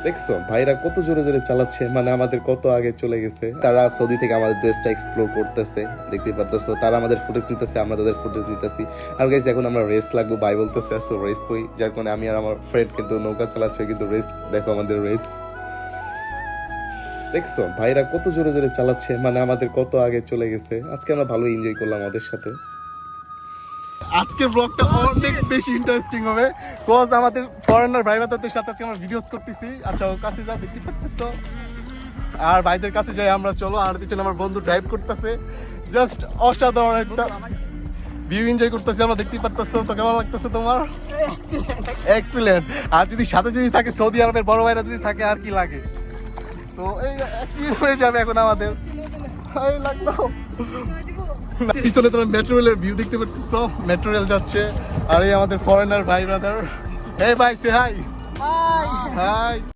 দেখছো ভাইরা কত জোরে জোরে চালাচ্ছে, মানে আমাদের কত আগে চলে গেছে। তারা সৌদি থেকে আমাদের দেশটা এক্সপ্লোর করতেছে, দেখতে পারতেছো। তারা আমাদের ফুটেজ নিতেছে, আমরা তাদের ফুটেজ নিতেছি। আর গাইস এখন আমরা রেস লাগবো, ভাই বলতেছে আসো রেস করি। যার কারণে আমি আর আমার ফ্রেন্ড কিন্তু নৌকা চালাচ্ছে, কিন্তু রেস দেখো আমাদের রেস। দেখছো ভাইরা কত জোরে জোরে চালাচ্ছে, মানে আমাদের কত আগে চলে গেছে। আজকে আমরা ভালো এনজয় করলাম ওদের সাথে। আজকের ব্লগটা অনেক বেশি ইন্টারেস্টিং হবে, বিকজ আমাদের ফরেনার ভাই বাদাদের সাথে আজকে আমরা ভিডিওস করতেছি। আচ্ছা ওর কাছে যা দেখতে পাচ্ছিস, আর ভাইদের কাছে যাই আমরা, চলো। আর পিছনে আমার বন্ধু ড্রাইভ করতেছে, জাস্ট অসাধারণ একটা ভিউ এনজয় করতেছি আমরা, দেখতে পারতেছো। তো কেমন লাগতেছে তোমার? এক্সিলেন্ট। আর যদি সাথে যদি থাকে সৌদি আরবের বড় ভাইরা যদি থাকে আর কি লাগে। তো এই অ্যাক্সিডেন্ট হয়ে যাবে এখন আমাদের, এই লাগলো। পিছনে তোমার মেট্রো রেলের ভিউ দেখতে পাচ্ছ, মেট্রো রেল যাচ্ছে। আর এই আমাদের ফরেনার ভাই ব্রাদার, হে ভাই সে হাই। হাই।